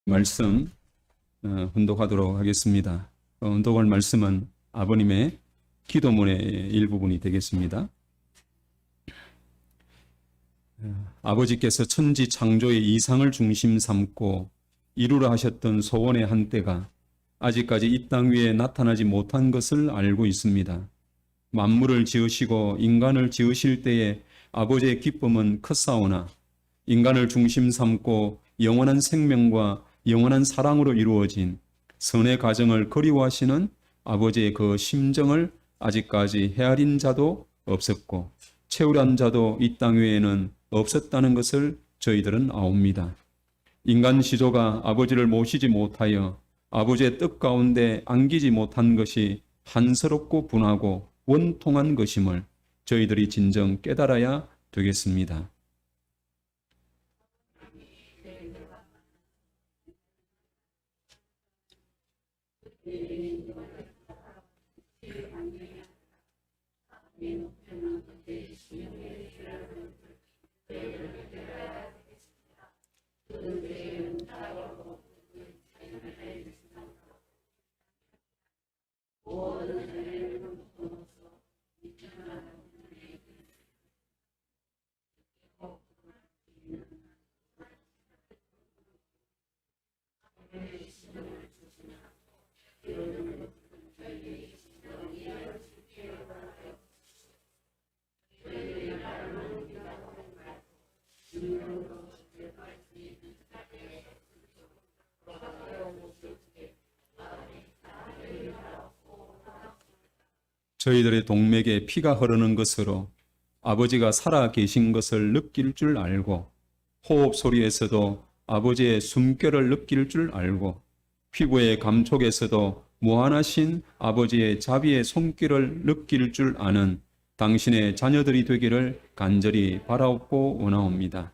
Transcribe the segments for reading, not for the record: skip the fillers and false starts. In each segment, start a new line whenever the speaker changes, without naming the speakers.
말씀 훈독하도록 하겠습니다. 훈독할 말씀은 아버님의 기도문의 일부분이 되겠습니다. 아버지께서 천지 창조의 이상을 중심 삼고 이루라 하셨던 소원의 한때가 아직까지 이 땅 위에 나타나지 못한 것을 알고 있습니다. 만물을 지으시고 인간을 지으실 때에 아버지의 기쁨은 컸사오나 인간을 중심 삼고 영원한 생명과 영원한 사랑으로 이루어진 선의 가정을 그리워하시는 아버지의 그 심정을 아직까지 헤아린 자도 없었고 채울한 자도 이 땅 위에는 없었다는 것을 저희들은 아옵니다. 인간 시조가 아버지를 모시지 못하여 아버지의 뜻 가운데 안기지 못한 것이 한스럽고 분하고 원통한 것임을 저희들이 진정 깨달아야 되겠습니다. 저희들의 동맥에 피가 흐르는 것으로 아버지가 살아 계신 것을 느낄 줄 알고 호흡 소리에서도 아버지의 숨결을 느낄 줄 알고 피부의 감촉에서도 무한하신 아버지의 자비의 손길을 느낄 줄 아는 당신의 자녀들이 되기를 간절히 바라옵고 원하옵니다.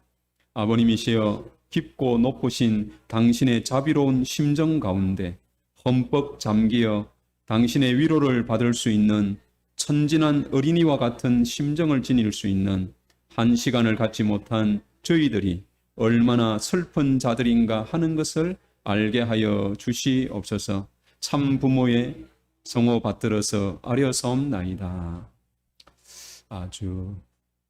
아버님이시여 깊고 높으신 당신의 자비로운 심정 가운데 흠뻑 잠기어 당신의 위로를 받을 수 있는 천진한 어린이와 같은 심정을 지닐 수 있는 한 시간을 갖지 못한 저희들이 얼마나 슬픈 자들인가 하는 것을 알게 하여 주시옵소서. 참 부모의 성호 받들어서 아뢰사옵나이다. 아주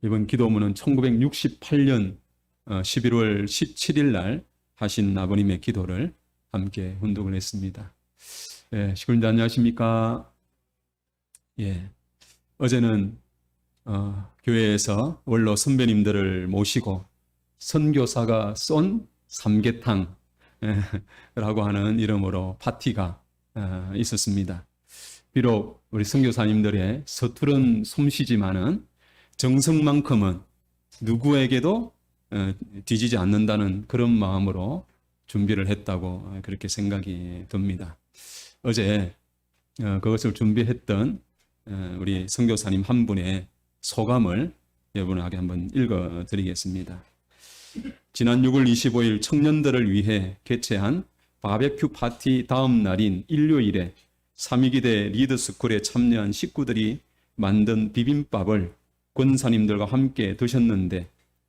이번 기도문은 1968년 11월 17일 날 하신 아버님의 기도를 함께 훈독을 했습니다. 식구님들 안녕하십니까? 어제는 교회에서 원로 선배님들을 모시고 선교사가 쏜 삼계탕 라고 하는 이름으로 파티가 있었습니다. 비록 우리 선교사님들의 서투른 솜씨지만은 정성만큼은 누구에게도 뒤지지 않는다는 그런 마음으로 준비를 했다고 그렇게 생각이 듭니다. 어제 그것을 준비했던 우리 선교사님 한 분의 소감을 여러분에게 한번 읽어드리겠습니다. 지난 6월 25일 청년들을 위해 개최한 바베큐 파티 다음 날인 일요일에 삼위기대 리더스쿨에 참여한 식구들이 만든 비빔밥을 권사님들과 함께 드셨는데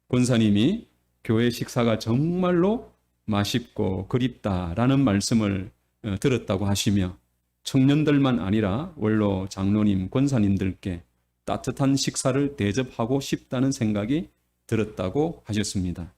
권사님이 교회 식사가 정말로 맛있고 그립다라는 말씀을 들었다고 하시며 청년들만 아니라 원로 장로님, 권사님들께 따뜻한 식사를 대접하고 싶다는 생각이 들었다고 하셨습니다.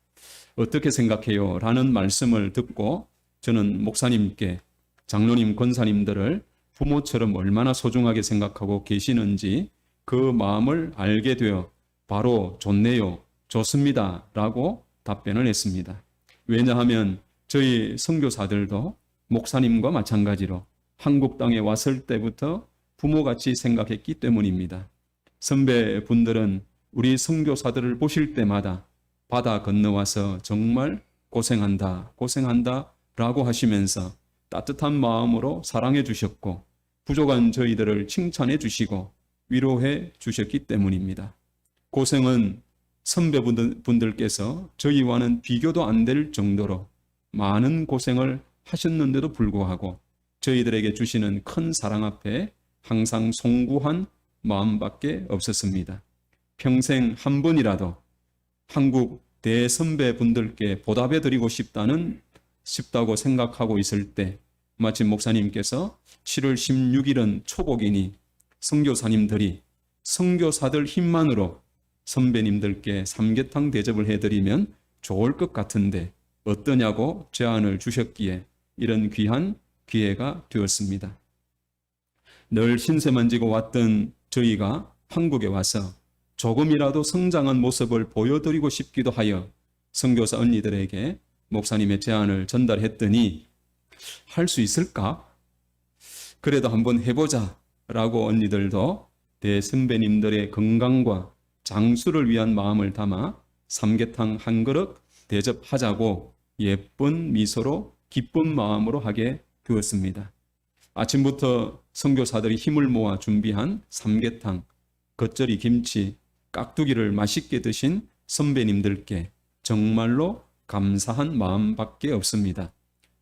어떻게 생각해요? 라는 말씀을 듣고 저는 목사님께 장로님, 권사님들을 부모처럼 얼마나 소중하게 생각하고 계시는지 그 마음을 알게 되어 바로 좋네요, 좋습니다 라고 답변을 했습니다. 왜냐하면 저희 선교사들도 목사님과 마찬가지로 한국 땅에 왔을 때부터 부모같이 생각했기 때문입니다. 선배분들은 우리 선교사들을 보실 때마다 바다 건너와서 정말 고생한다, 고생한다 라고 하시면서 따뜻한 마음으로 사랑해 주셨고 부족한 저희들을 칭찬해 주시고 위로해 주셨기 때문입니다. 고생은 선배분들께서 저희와는 비교도 안 될 정도로 많은 고생을 하셨는데도 불구하고 저희들에게 주시는 큰 사랑 앞에 항상 송구한 마음밖에 없었습니다. 평생 한 번이라도 한국 대선배분들께 보답해 드리고 싶다는 싶다고 생각하고 있을 때 마침 목사님께서 7월 16일은 초복이니 선교사님들이 선교사들 힘만으로 선배님들께 삼계탕 대접을 해드리면 좋을 것 같은데 어떠냐고 제안을 주셨기에 이런 귀한 기회가 되었습니다. 늘 신세만 지고 왔던 저희가 한국에 와서 조금이라도 성장한 모습을 보여드리고 싶기도 하여 선교사 언니들에게 목사님의 제안을 전달했더니 할 수 있을까? 그래도 한번 해보자 라고 언니들도 대선배님들의 건강과 장수를 위한 마음을 담아 삼계탕 한 그릇 대접하자고 예쁜 미소로 기쁜 마음으로 하게 되었습니다. 아침부터 선교사들이 힘을 모아 준비한 삼계탕, 겉절이 김치, 깍두기를 맛있게 드신 선배님들께 정말로 감사한 마음밖에 없습니다.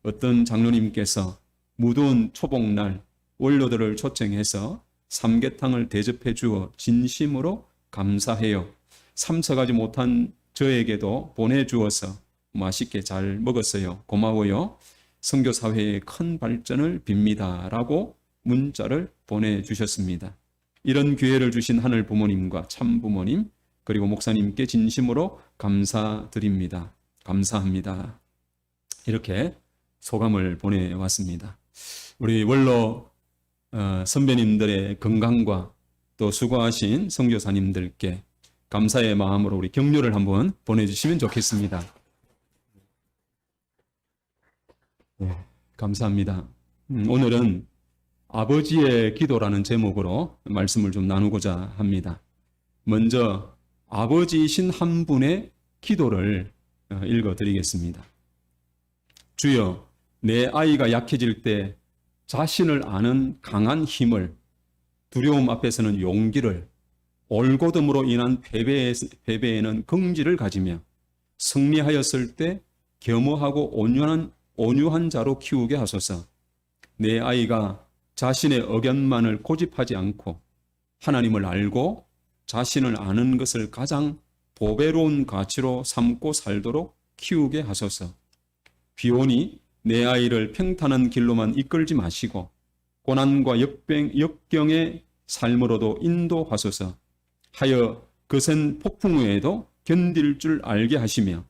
어떤 장로님께서 무더운 초복날 원료들을 초청해서 삼계탕을 대접해 주어 진심으로 감사해요. 참석하지 못한 저에게도 보내주어서 맛있게 잘 먹었어요. 고마워요. 선교사회의 큰 발전을 빕니다. 라고 문자를 보내주셨습니다. 이런 기회를 주신 하늘 부모님과 참 부모님 그리고 목사님께 진심으로 감사드립니다. 감사합니다. 이렇게 소감을 보내왔습니다. 우리 원로 선배님들의 건강과 또 수고하신 선교사님들께 감사의 마음으로 우리 격려를 한번 보내주시면 좋겠습니다. 네, 감사합니다. 오늘은 아버지의 기도라는 제목으로 말씀을 좀 나누고자 합니다. 먼저 아버지이신 한 분의 기도를 읽어드리겠습니다. 주여, 내 아이가 약해질 때 자신을 아는 강한 힘을, 두려움 앞에서는 용기를, 올곧음으로 인한 패배에는 긍지를 가지며 승리하였을 때 겸허하고 온유한 자로 키우게 하소서. 내 아이가 자신의 의견만을 고집하지 않고 하나님을 알고 자신을 아는 것을 가장 보배로운 가치로 삼고 살도록 키우게 하소서. 비오니 내 아이를 평탄한 길로만 이끌지 마시고 고난과 역경의 삶으로도 인도하소서. 하여 거센 폭풍 후에도 견딜 줄 알게 하시며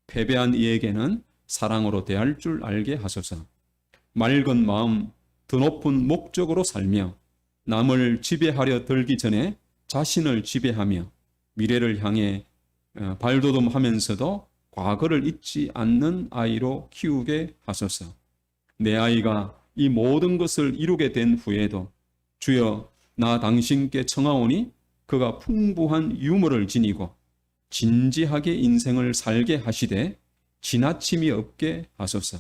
패배한 이에게는 사랑으로 대할 줄 알게 하소서. 맑은 마음, 더 높은 목적으로 살며 남을 지배하려 들기 전에 자신을 지배하며 미래를 향해 발돋움하면서도 과거를 잊지 않는 아이로 키우게 하소서. 내 아이가 이 모든 것을 이루게 된 후에도 주여, 나 당신께 청하오니 그가 풍부한 유머를 지니고 진지하게 인생을 살게 하시되 지나침이 없게 하소서.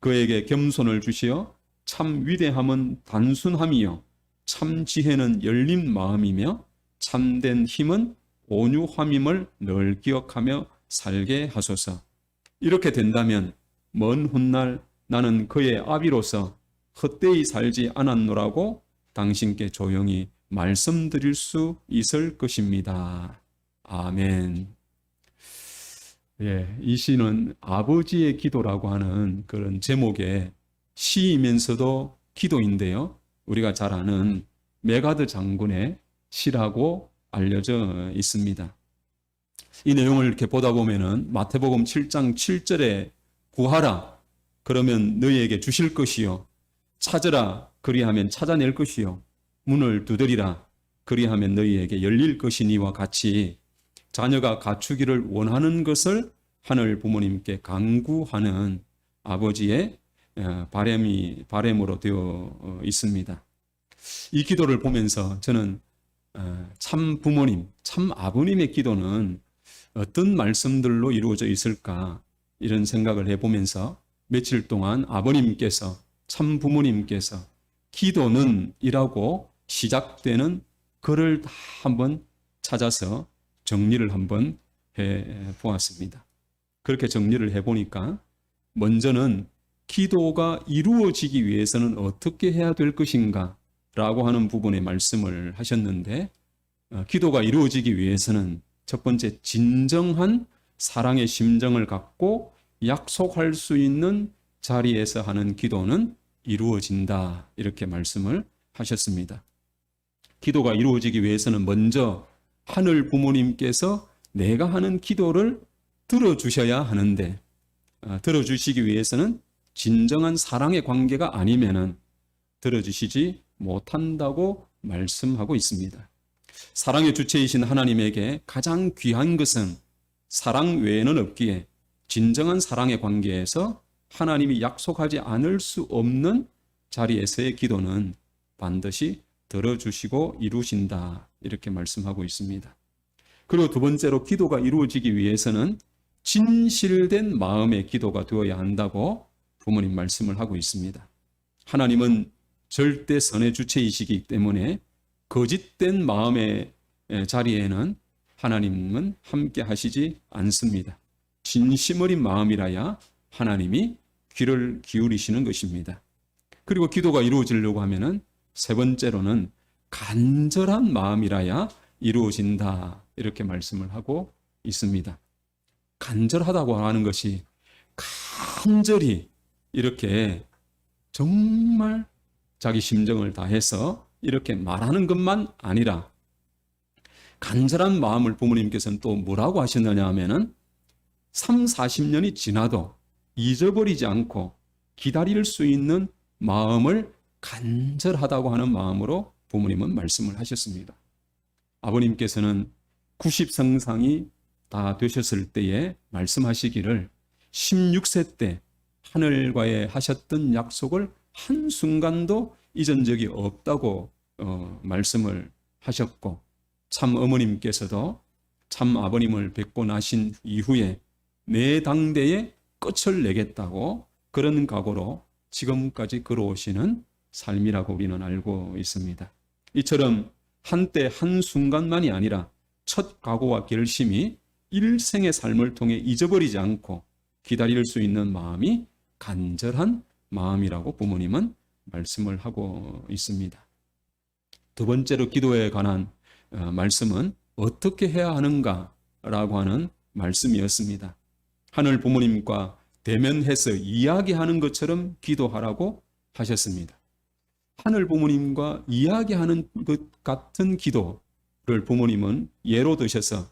그에게 겸손을 주시어 참 위대함은 단순함이요 참 지혜는 열린 마음이며 참된 힘은 온유함임을 늘 기억하며 살게 하소서. 이렇게 된다면 먼 훗날 나는 그의 아비로서 헛되이 살지 않았노라고 당신께 조용히 말씀드릴 수 있을 것입니다. 아멘. 예, 이 시는 아버지의 기도라고 하는 그런 제목의 시이면서도 기도인데요. 우리가 잘 아는 메가드 장군의 시라고 알려져 있습니다. 이 내용을 이렇게 보다 보면은 마태복음 7장 7절에 구하라 그러면 너희에게 주실 것이요 찾으라 그리하면 찾아낼 것이요 문을 두드리라 그리하면 너희에게 열릴 것이니와 같이 자녀가 갖추기를 원하는 것을 하늘 부모님께 간구하는 아버지의 바램으로 되어 있습니다. 이 기도를 보면서 저는 참 부모님, 참 아버님의 기도는 어떤 말씀들로 이루어져 있을까 이런 생각을 해보면서 며칠 동안 아버님께서 참 부모님께서 기도는 이라고 시작되는 글을 다 한번 찾아서 정리를 한번 해보았습니다. 그렇게 정리를 해보니까 먼저는 기도가 이루어지기 위해서는 어떻게 해야 될 것인가 라고 하는 부분에 말씀을 하셨는데 기도가 이루어지기 위해서는 첫 번째 진정한 사랑의 심정을 갖고 약속할 수 있는 자리에서 하는 기도는 이루어진다. 이렇게 말씀을 하셨습니다. 기도가 이루어지기 위해서는 먼저 하늘 부모님께서 내가 하는 기도를 들어주셔야 하는데, 들어주시기 위해서는 진정한 사랑의 관계가 아니면은 들어주시지 못한다고 말씀하고 있습니다. 사랑의 주체이신 하나님에게 가장 귀한 것은 사랑 외에는 없기에 진정한 사랑의 관계에서 하나님이 약속하지 않을 수 없는 자리에서의 기도는 반드시 들어주시고 이루신다. 이렇게 말씀하고 있습니다. 그리고 두 번째로 기도가 이루어지기 위해서는 진실된 마음의 기도가 되어야 한다고 부모님 말씀을 하고 있습니다. 하나님은 절대 선의 주체이시기 때문에 거짓된 마음의 자리에는 하나님은 함께 하시지 않습니다. 진심 어린 마음이라야 하나님이 귀를 기울이시는 것입니다. 그리고 기도가 이루어지려고 하면은 세 번째로는 간절한 마음이라야 이루어진다. 이렇게 말씀을 하고 있습니다. 간절하다고 하는 것이 간절히 이렇게 정말 자기 심정을 다해서 이렇게 말하는 것만 아니라 간절한 마음을 부모님께서는 또 뭐라고 하셨느냐 하면은 30-40년이 지나도 잊어버리지 않고 기다릴 수 있는 마음을 간절하다고 하는 마음으로 부모님은 말씀을 하셨습니다. 아버님께서는 90성상이 다 되셨을 때에 말씀하시기를 16세 때 하늘과의 하셨던 약속을 한순간도 잊은 적이 없다고 말씀을 하셨고, 참 어머님께서도 참 아버님을 뵙고 나신 이후에 내 당대에 끝을 내겠다고 그런 각오로 지금까지 걸어오시는 삶이라고 우리는 알고 있습니다. 이처럼 한때 한순간만이 아니라 첫 각오와 결심이 일생의 삶을 통해 잊어버리지 않고 기다릴 수 있는 마음이 간절한 마음이라고 부모님은 말씀을 하고 있습니다. 두 번째로 기도에 관한 말씀은 어떻게 해야 하는가라고 하는 말씀이었습니다. 하늘 부모님과 대면해서 이야기하는 것처럼 기도하라고 하셨습니다. 하늘 부모님과 이야기하는 것 같은 기도를 부모님은 예로 드셔서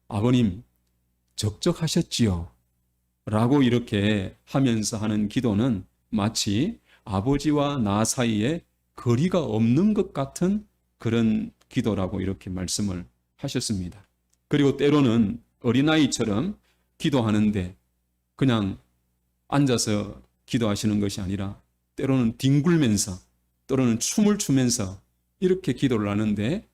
아버님 적적하셨지요? 라고 이렇게 하면서 하는 기도는 마치 아버지와 나 사이에 거리가 없는 것 같은 그런 기도라고 이렇게 말씀을 하셨습니다. 그리고 때로는 어린아이처럼 기도하는데 그냥 앉아서 기도하시는 것이 아니라 때로는 뒹굴면서 때로는 춤을 추면서 이렇게 기도를 하는데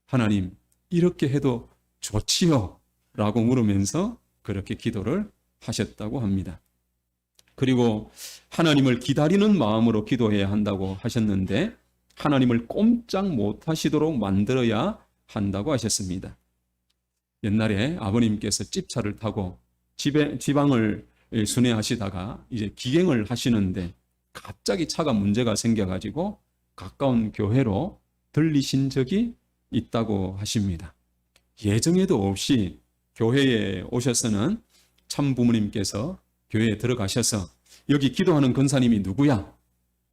하나님 이렇게 해도 좋지요? 라고 물으면서 그렇게 기도를 하셨다고 합니다. 그리고 하나님을 기다리는 마음으로 기도해야 한다고 하셨는데 하나님을 꼼짝 못하시도록 만들어야 한다고 하셨습니다. 옛날에 아버님께서 집차를 타고 지방을 순회하시다가 이제 기행을 하시는데 갑자기 차가 문제가 생겨가지고 가까운 교회로 들리신 적이 있다고 하십니다. 예정에도 없이 교회에 오셔서는 참 부모님께서 교회에 들어가셔서 여기 기도하는 권사님이 누구야?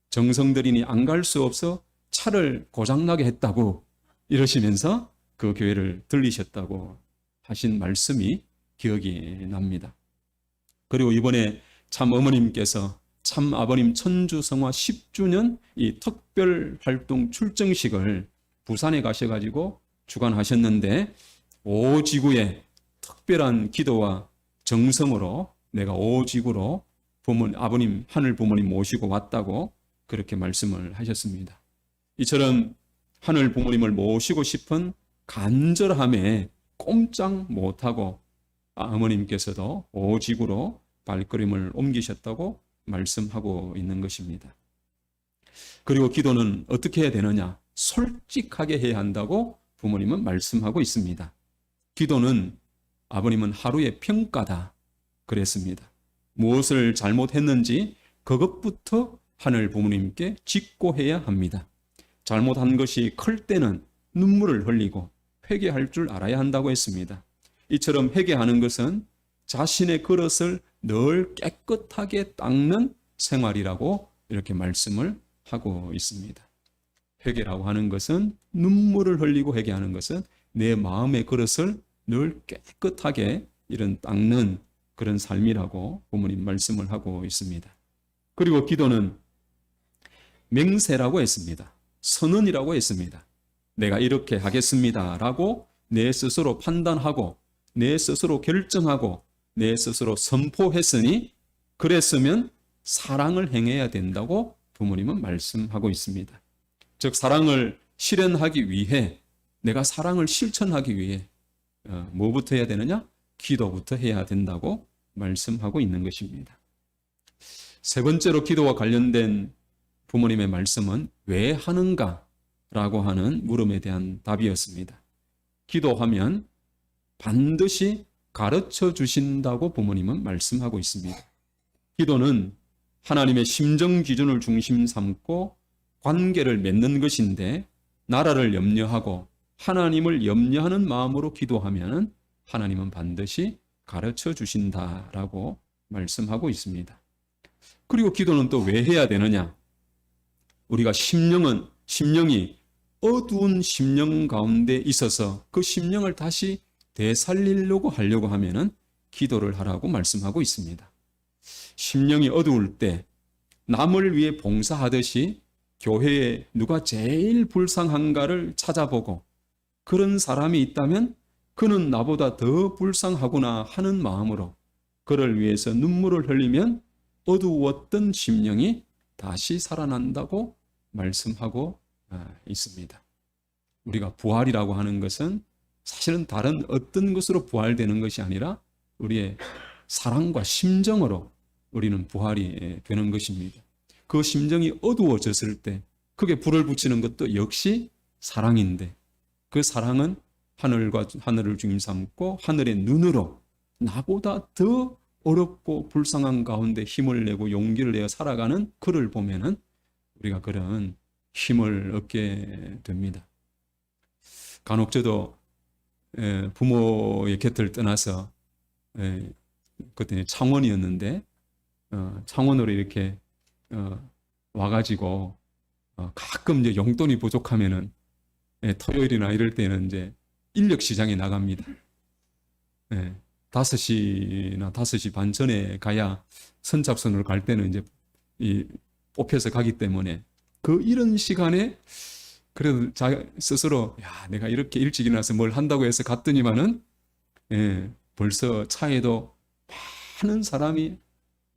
정성 들이니 안 갈 수 없어 차를 고장나게 했다고 이러시면서 그 교회를 들리셨다고 하신 말씀이 기억이 납니다. 그리고 이번에 참 어머님께서 참 아버님 천주성화 10주년 이 특별 활동 출정식을 부산에 가셔가지고 주관하셨는데 오지구에 특별한 기도와 정성으로 내가 오지구로 아버님 하늘 부모님 모시고 왔다고 그렇게 말씀을 하셨습니다. 이처럼 하늘 부모님을 모시고 싶은 간절함에 꼼짝 못하고 어머님께서도 오직으로 발걸음을 옮기셨다고 말씀하고 있는 것입니다. 그리고 기도는 어떻게 해야 되느냐? 솔직하게 해야 한다고 부모님은 말씀하고 있습니다. 기도는 아버님은 하루의 평가다 그랬습니다. 무엇을 잘못했는지 그것부터 하늘 부모님께 직고해야 합니다. 잘못한 것이 클 때는 눈물을 흘리고 회개할 줄 알아야 한다고 했습니다. 이처럼 회개하는 것은 자신의 그릇을 늘 깨끗하게 닦는 생활이라고 이렇게 말씀을 하고 있습니다. 회개라고 하는 것은 눈물을 흘리고 회개하는 것은 내 마음의 그릇을 늘 깨끗하게 이런 닦는 그런 삶이라고 부모님 말씀을 하고 있습니다. 그리고 기도는 맹세라고 했습니다. 선언이라고 했습니다. 내가 이렇게 하겠습니다라고 내 스스로 판단하고 내 스스로 결정하고 내 스스로 선포했으니 그랬으면 사랑을 행해야 된다고 부모님은 말씀하고 있습니다. 즉 사랑을 실현하기 위해 내가 사랑을 실천하기 위해 뭐부터 해야 되느냐? 기도부터 해야 된다고 말씀하고 있는 것입니다. 세 번째로 기도와 관련된 부모님의 말씀은 왜 하는가? 라고 하는 물음에 대한 답이었습니다. 기도하면 반드시 가르쳐 주신다고 부모님은 말씀하고 있습니다. 기도는 하나님의 심정 기준을 중심 삼고 관계를 맺는 것인데 나라를 염려하고 하나님을 염려하는 마음으로 기도하면 하나님은 반드시 가르쳐 주신다라고 말씀하고 있습니다. 그리고 기도는 또 왜 해야 되느냐? 우리가 심령이 어두운 심령 가운데 있어서 그 심령을 다시 되살리려고 하려고 하면은 기도를 하라고 말씀하고 있습니다. 심령이 어두울 때 남을 위해 봉사하듯이 교회에 누가 제일 불쌍한가를 찾아보고 그런 사람이 있다면 그는 나보다 더 불쌍하구나 하는 마음으로 그를 위해서 눈물을 흘리면 어두웠던 심령이 다시 살아난다고 말씀하고 있습니다. 우리가 부활이라고 하는 것은 사실은 다른 어떤 것으로 부활되는 것이 아니라 우리의 사랑과 심정으로 우리는 부활이 되는 것입니다. 그 심정이 어두워졌을 때 그게 불을 붙이는 것도 역시 사랑인데 그 사랑은 하늘을 중심 삼고 하늘의 눈으로 나보다 더 어렵고 불쌍한 가운데 힘을 내고 용기를 내어 살아가는 그를 보면은 우리가 그런 힘을 얻게 됩니다. 간혹 저도 부모의 곁을 떠나서 그때 창원이었는데 창원으로 이렇게 와가지고 가끔 이제 용돈이 부족하면은 토요일이나 이럴 때는 이제 인력 시장에 나갑니다. 5시나 5시 반 전에 가야 선착순으로 갈 때는 이제 뽑혀서 가기 때문에 그 이런 시간에 그래도 스스로 내가 이렇게 일찍 일어나서 뭘 한다고 해서 갔더니만은 벌써 차에도 많은 사람이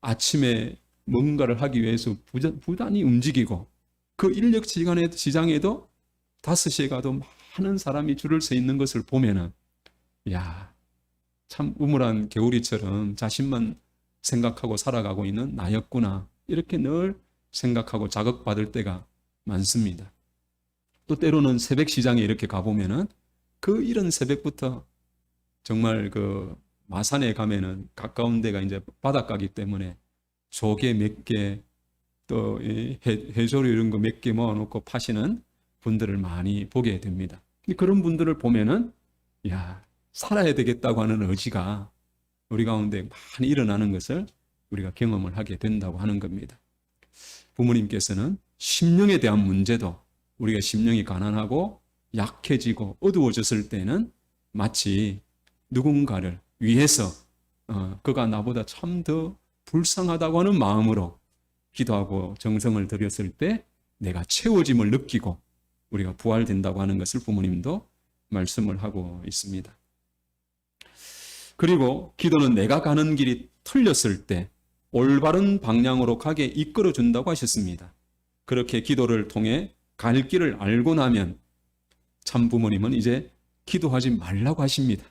아침에 뭔가를 하기 위해서 부단히 움직이고 그 인력 시장에도 5시에 가도 많은 사람이 줄을 서 있는 것을 보면은 참 우물한 개구리처럼 자신만 생각하고 살아가고 있는 나였구나 이렇게 늘 생각하고 자극받을 때가 많습니다. 또 때로는 새벽 시장에 이렇게 가보면은 그 이른 새벽부터 정말 그 마산에 가면은 가까운 데가 이제 바닷가기 때문에 조개 몇 개 또 해조류 이런 거 몇 개 모아놓고 파시는 분들을 많이 보게 됩니다. 그런 분들을 보면은 살아야 되겠다고 하는 의지가 우리 가운데 많이 일어나는 것을 우리가 경험을 하게 된다고 하는 겁니다. 부모님께서는 심령에 대한 문제도 우리가 심령이 가난하고 약해지고 어두워졌을 때는 마치 누군가를 위해서 그가 나보다 참 더 불쌍하다고 하는 마음으로 기도하고 정성을 들였을 때 내가 채워짐을 느끼고 우리가 부활된다고 하는 것을 부모님도 말씀을 하고 있습니다. 그리고 기도는 내가 가는 길이 틀렸을 때 올바른 방향으로 가게 이끌어 준다고 하셨습니다. 그렇게 기도를 통해 갈 길을 알고 나면 참 부모님은 이제 기도하지 말라고 하십니다.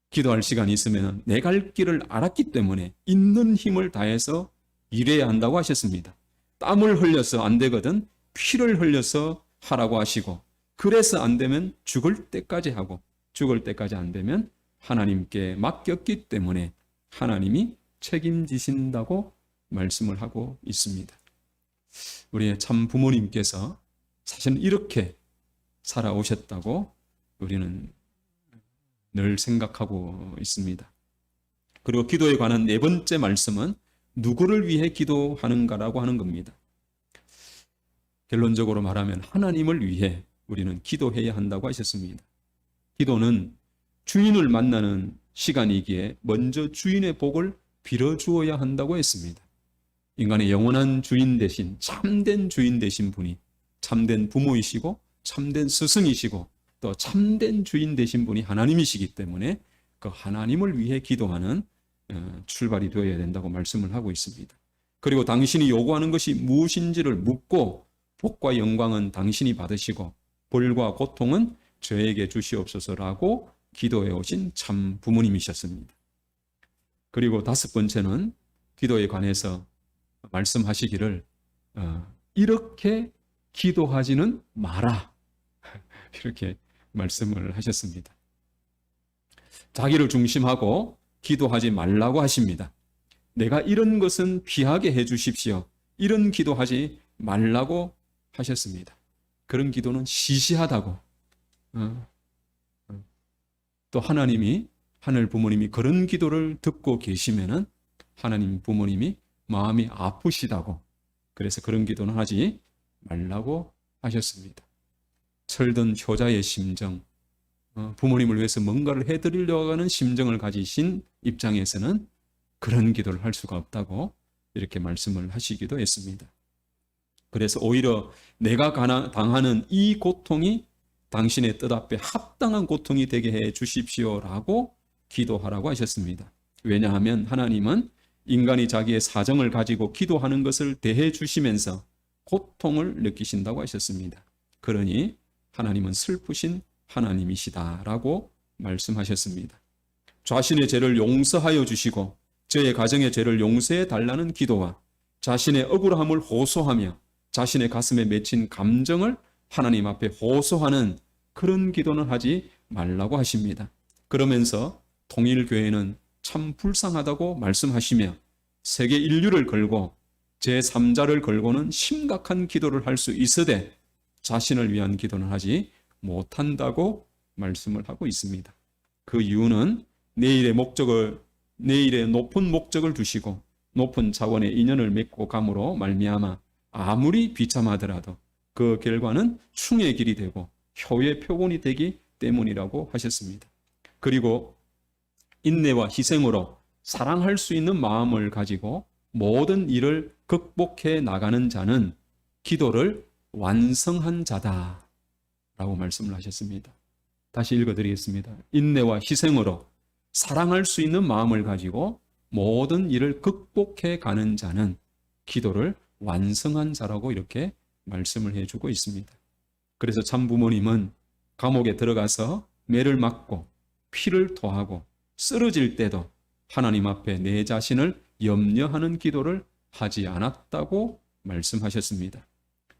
기도할 시간이 있으면 내 갈 길을 알았기 때문에 있는 힘을 다해서 일해야 한다고 하셨습니다. 땀을 흘려서 안 되거든 피를 흘려서 하라고 하시고 그래서 안 되면 죽을 때까지 하고 죽을 때까지 안 되면 하나님께 맡겼기 때문에 하나님이 책임지신다고 말씀을 하고 있습니다. 우리의 참 부모님께서 사실은 이렇게 살아오셨다고 우리는 늘 생각하고 있습니다. 그리고 기도에 관한 네 번째 말씀은 누구를 위해 기도하는가라고 하는 겁니다. 결론적으로 말하면 하나님을 위해 우리는 기도해야 한다고 하셨습니다. 기도는 주인을 만나는 시간이기에 먼저 주인의 복을 빌어주어야 한다고 했습니다. 인간의 영원한 주인 되신, 참된 주인 되신 분이 참된 부모이시고 참된 스승이시고 또 참된 주인 되신 분이 하나님이시기 때문에 그 하나님을 위해 기도하는 출발이 되어야 된다고 말씀을 하고 있습니다. 그리고 당신이 요구하는 것이 무엇인지를 묻고 복과 영광은 당신이 받으시고 벌과 고통은 저에게 주시옵소서라고 기도해 오신 참 부모님이셨습니다. 그리고 다섯 번째는 기도에 관해서 말씀하시기를 이렇게 기도하지는 마라 이렇게 말씀을 하셨습니다. 자기를 중심하고 기도하지 말라고 하십니다. 내가 이런 것은 피하게 해 주십시오. 이런 기도하지 말라고 하셨습니다. 그런 기도는 시시하다고. 또 하나님이, 하늘 부모님이 그런 기도를 듣고 계시면은 하나님 부모님이 마음이 아프시다고. 그래서 그런 기도는 하지 말라고 하셨습니다. 철든 효자의 심정, 부모님을 위해서 뭔가를 해드리려고 하는 심정을 가지신 입장에서는 그런 기도를 할 수가 없다고 이렇게 말씀을 하시기도 했습니다. 그래서 오히려 내가 당하는 이 고통이 당신의 뜻 앞에 합당한 고통이 되게 해 주십시오라고 기도하라고 하셨습니다. 왜냐하면 하나님은 인간이 자기의 사정을 가지고 기도하는 것을 대해 주시면서 고통을 느끼신다고 하셨습니다. 그러니 하나님은 슬프신 하나님이시다라고 말씀하셨습니다. 자신의 죄를 용서하여 주시고 저의 가정의 죄를 용서해 달라는 기도와 자신의 억울함을 호소하며 자신의 가슴에 맺힌 감정을 하나님 앞에 호소하는 그런 기도는 하지 말라고 하십니다. 그러면서 통일교회는 참 불쌍하다고 말씀하시며 세계 인류를 걸고 제3자를 걸고는 심각한 기도를 할 수 있으되 자신을 위한 기도는 하지 못한다고 말씀을 하고 있습니다. 그 이유는 내일의 높은 목적을 두시고 높은 차원의 인연을 맺고 감으로 말미암아 아무리 비참하더라도 그 결과는 충의 길이 되고 효의 표본이 되기 때문이라고 하셨습니다. 그리고 인내와 희생으로 사랑할 수 있는 마음을 가지고 모든 일을 극복해 나가는 자는 기도를 완성한 자다라고 말씀을 하셨습니다. 다시 읽어드리겠습니다. 인내와 희생으로 사랑할 수 있는 마음을 가지고 모든 일을 극복해 가는 자는 기도를 완성한 자라고 이렇게 말씀을 해주고 있습니다. 그래서 참 부모님은 감옥에 들어가서 매를 맞고 피를 토하고 쓰러질 때도 하나님 앞에 내 자신을 염려하는 기도를 하지 않았다고 말씀하셨습니다.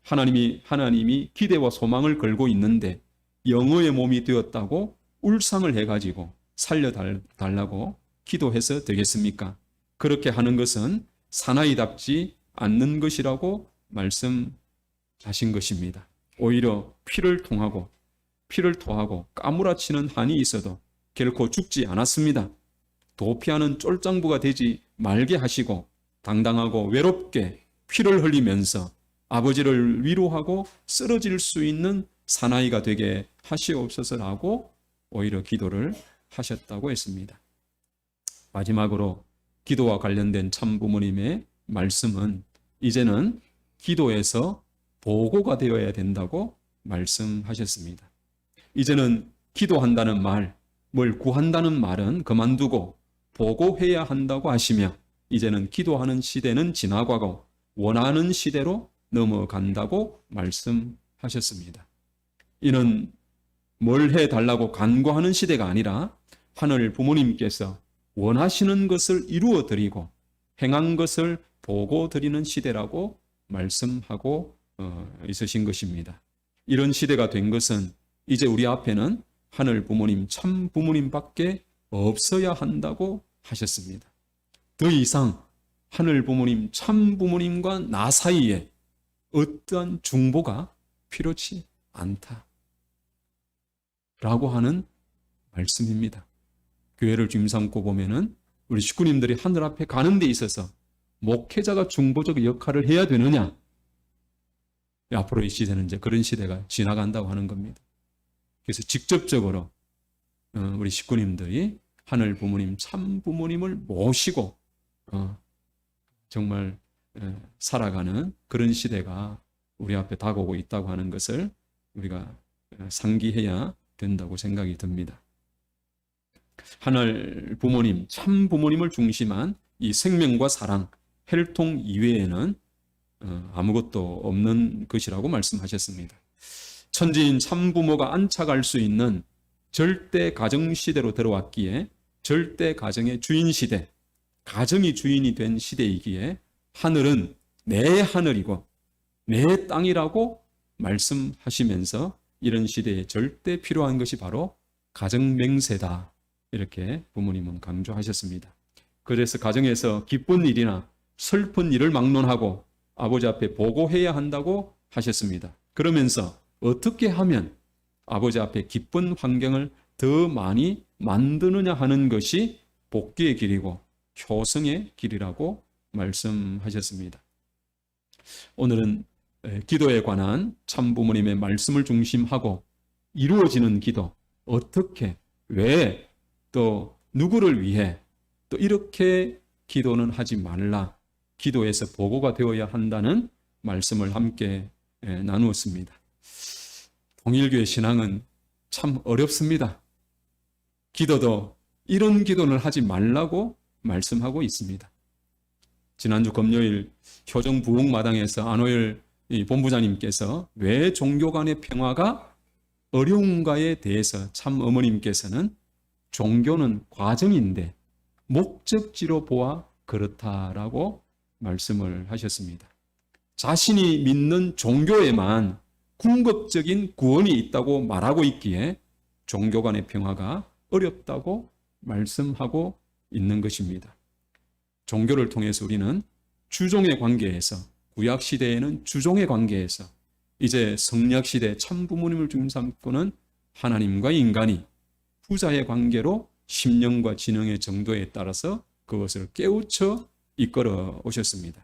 하나님이 기대와 소망을 걸고 있는데 영어의 몸이 되었다고 울상을 해가지고 살려달라고 기도해서 되겠습니까? 그렇게 하는 것은 사나이답지 않는 것이라고 말씀하신 것입니다. 오히려 피를 토하고 까무라치는 한이 있어도 결코 죽지 않았습니다. 도피하는 쫄장부가 되지 말게 하시고 당당하고 외롭게 피를 흘리면서 아버지를 위로하고 쓰러질 수 있는 사나이가 되게 하시옵소서라고 오히려 기도를 하셨다고 했습니다. 마지막으로 기도와 관련된 참 부모님의 말씀은 이제는 기도에서 보고가 되어야 된다고 말씀하셨습니다. 이제는 기도한다는 말, 뭘 구한다는 말은 그만두고 보고해야 한다고 하시며 이제는 기도하는 시대는 지나가고 원하는 시대로 넘어간다고 말씀하셨습니다. 이는 뭘 해달라고 간구하는 시대가 아니라 하늘 부모님께서 원하시는 것을 이루어 드리고 행한 것을 보고 드리는 시대라고 말씀하고 있으신 것입니다. 이런 시대가 된 것은 이제 우리 앞에는 하늘 부모님, 참 부모님밖에 없어야 한다고 하셨습니다. 더 이상 하늘 부모님, 참 부모님과 나 사이에 어떠한 중보가 필요치 않다. 라고 하는 말씀입니다. 교회를 주임 삼고 보면은 우리 식구님들이 하늘 앞에 가는 데 있어서 목회자가 중보적 역할을 해야 되느냐? 앞으로 이 시대는 이제 그런 시대가 지나간다고 하는 겁니다. 그래서 직접적으로 우리 식구님들이 하늘 부모님, 참 부모님을 모시고 정말 살아가는 그런 시대가 우리 앞에 다가오고 있다고 하는 것을 우리가 상기해야 된다고 생각이 듭니다. 하늘 부모님, 참 부모님을 중심한 이 생명과 사랑, 혈통 이외에는 아무것도 없는 것이라고 말씀하셨습니다. 천지인 참 부모가 안착할 수 있는 절대 가정 시대로 들어왔기에 절대 가정의 주인 시대, 가정이 주인이 된 시대이기에 하늘은 내 하늘이고 내 땅이라고 말씀하시면서 이런 시대에 절대 필요한 것이 바로 가정 맹세다. 이렇게 부모님은 강조하셨습니다. 그래서 가정에서 기쁜 일이나 슬픈 일을 막론하고 아버지 앞에 보고해야 한다고 하셨습니다. 그러면서 어떻게 하면 아버지 앞에 기쁜 환경을 더 많이 만드느냐 하는 것이 복귀의 길이고 효성의 길이라고 말씀하셨습니다. 오늘은 기도에 관한 참 부모님의 말씀을 중심하고 이루어지는 기도, 어떻게, 왜, 또 누구를 위해 또 이렇게 기도는 하지 말라, 기도에서 보고가 되어야 한다는 말씀을 함께 나누었습니다. 통일교회 신앙은 참 어렵습니다. 기도도 이런 기도는 하지 말라고 말씀하고 있습니다. 지난주 금요일 효정 부흥마당에서 안호열 본부장님께서 왜 종교 간의 평화가 어려운가에 대해서 참 어머님께서는 종교는 과정인데 목적지로 보아 그렇다라고 말씀을 하셨습니다. 자신이 믿는 종교에만 궁극적인 구원이 있다고 말하고 있기에 종교 간의 평화가 어렵다고 말씀하고 있는 것입니다. 종교를 통해서 우리는 주종의 관계에서, 구약시대에는 주종의 관계에서, 이제 성약시대 참 부모님을 중심 삼고는 하나님과 인간이 부자의 관계로 심령과 지능의 정도에 따라서 그것을 깨우쳐 이끌어 오셨습니다.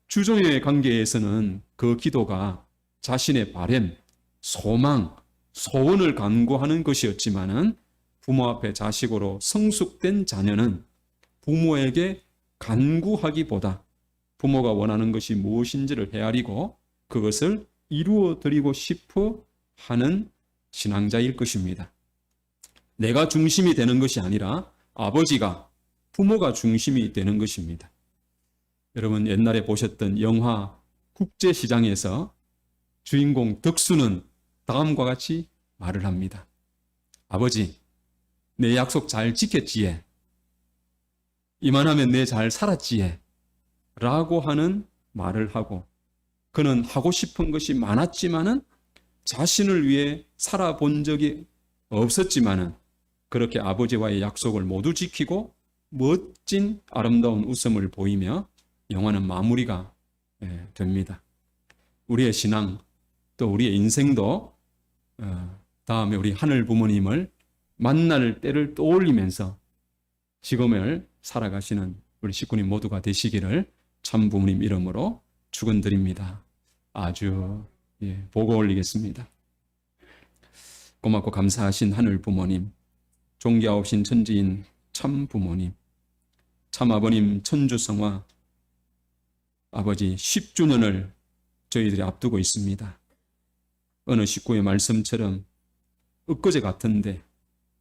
주종의 관계에서는 그 기도가 자신의 바램, 소망, 소원을 간구하는 것이었지만은 부모 앞에 자식으로 성숙된 자녀는 부모에게 간구하기보다 부모가 원하는 것이 무엇인지를 헤아리고 그것을 이루어 드리고 싶어 하는 신앙자일 것입니다. 내가 중심이 되는 것이 아니라 아버지가, 부모가 중심이 되는 것입니다. 여러분 옛날에 보셨던 영화 국제시장에서 주인공 덕수는 다음과 같이 말을 합니다. 아버지, 내 약속 잘 지켰지에? 이만하면 내 잘 살았지에? 라고 하는 말을 하고, 그는 하고 싶은 것이 많았지만은 자신을 위해 살아본 적이 없었지만은 그렇게 아버지와의 약속을 모두 지키고 멋진 아름다운 웃음을 보이며 영화는 마무리가 됩니다. 우리의 신앙, 또 우리의 인생도 다음에 우리 하늘 부모님을 만날 때를 떠올리면서 지금을 살아가시는 우리 식구님 모두가 되시기를 참 부모님 이름으로 축원드립니다. 아주 보고 올리겠습니다. 고맙고 감사하신 하늘 부모님, 존귀하신 천지인 참 부모님, 참 아버님 천주성화 아버지 10주년을 저희들이 앞두고 있습니다. 어느 식구의 말씀처럼 엊그제 같은데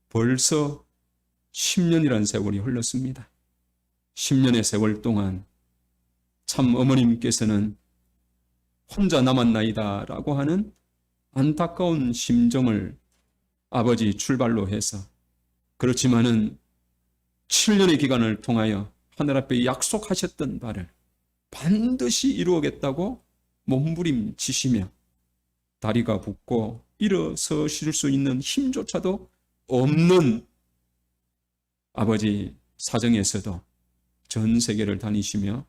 벌써 10년이라는 세월이 흘렀습니다. 10년의 세월 동안 참 어머님께서는 혼자 남았나이다 라고 하는 안타까운 심정을 아버지 출발로 해서, 그렇지만은 7년의 기간을 통하여 하늘 앞에 약속하셨던 바를 반드시 이루겠다고 몸부림치시며 다리가 붓고 일어서실 수 있는 힘조차도 없는 아버지 사정에서도 전 세계를 다니시며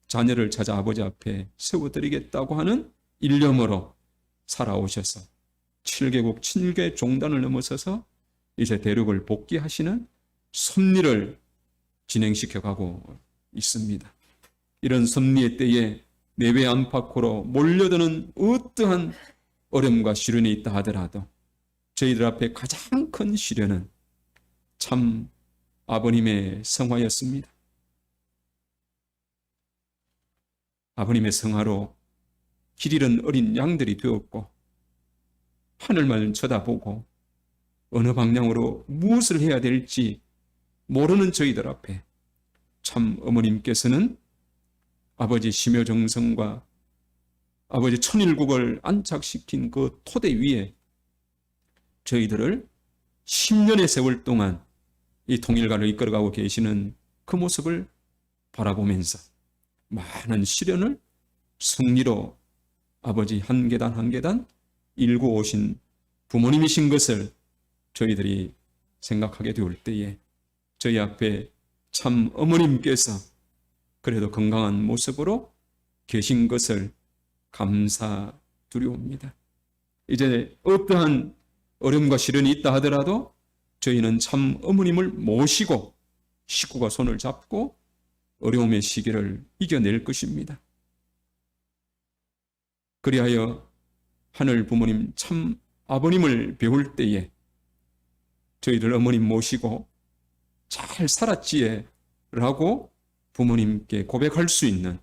자녀를 찾아 아버지 앞에 세워드리겠다고 하는 일념으로 살아오셔서 7개국 7개 종단을 넘어서서 이제 대륙을 복귀하시는 섭리를 진행시켜 가고 있습니다. 이런 섭리의 때에 내외 안팎으로 몰려드는 어떠한 어려움과 시련이 있다 하더라도 저희들 앞에 가장 큰 시련은 참 아버님의 성화였습니다. 아버님의 성화로 길 잃은 어린 양들이 되었고 하늘만 쳐다보고 어느 방향으로 무엇을 해야 될지 모르는 저희들 앞에 참 어머님께서는 아버지 심효정성과 아버지 천일국을 안착시킨 그 토대 위에 저희들을 10년의 세월 동안 이 통일가를 이끌어가고 계시는 그 모습을 바라보면서 많은 시련을 승리로 아버지 한 계단 한 계단 일구 오신 부모님이신 것을 저희들이 생각하게 되올 때에 저희 앞에 참 어머님께서 그래도 건강한 모습으로 계신 것을 감사드리옵니다. 이제 어떠한 어려움과 시련이 있다 하더라도 저희는 참 어머님을 모시고 식구가 손을 잡고 어려움의 시기를 이겨낼 것입니다. 그리하여 하늘 부모님 참 아버님을 배울 때에 저희들 어머님 모시고 잘 살았지에 라고 부모님께 고백할 수 있는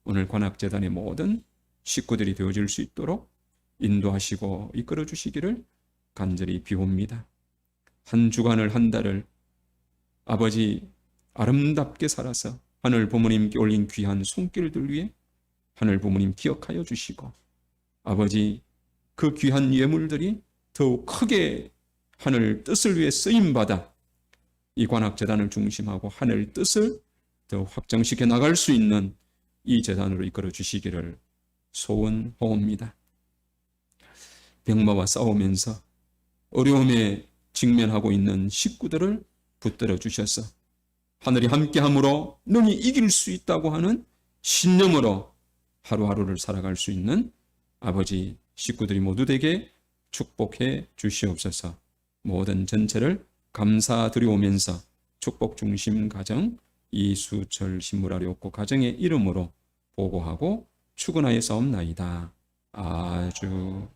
오늘 관악재단의 모든 식구들이 되어질 수 있도록 인도하시고 이끌어 주시기를 간절히 비옵니다. 한 주간을 한 달을 아버지 아름답게 살아서 하늘 부모님께 올린 귀한 손길들 위해 하늘 부모님 기억하여 주시고 아버지 그 귀한 예물들이 더욱 크게 하늘 뜻을 위해 쓰임받아 이 관악재단을 중심하고 하늘 뜻을 더 확장시켜 나갈 수 있는 이 재단으로 이끌어 주시기를 소원하옵니다. 병마와 싸우면서 어려움에 직면하고 있는 식구들을 붙들어 주셔서 하늘이 함께함으로 능히 이길 수 있다고 하는 신념으로 하루하루를 살아갈 수 있는 아버지 식구들이 모두 되게 축복해 주시옵소서. 모든 전체를 감사드리오면서 축복 중심 가정 이수철 신무라리옥고 가정의 이름으로 보고하고 축원하여 싸움나이다. 아주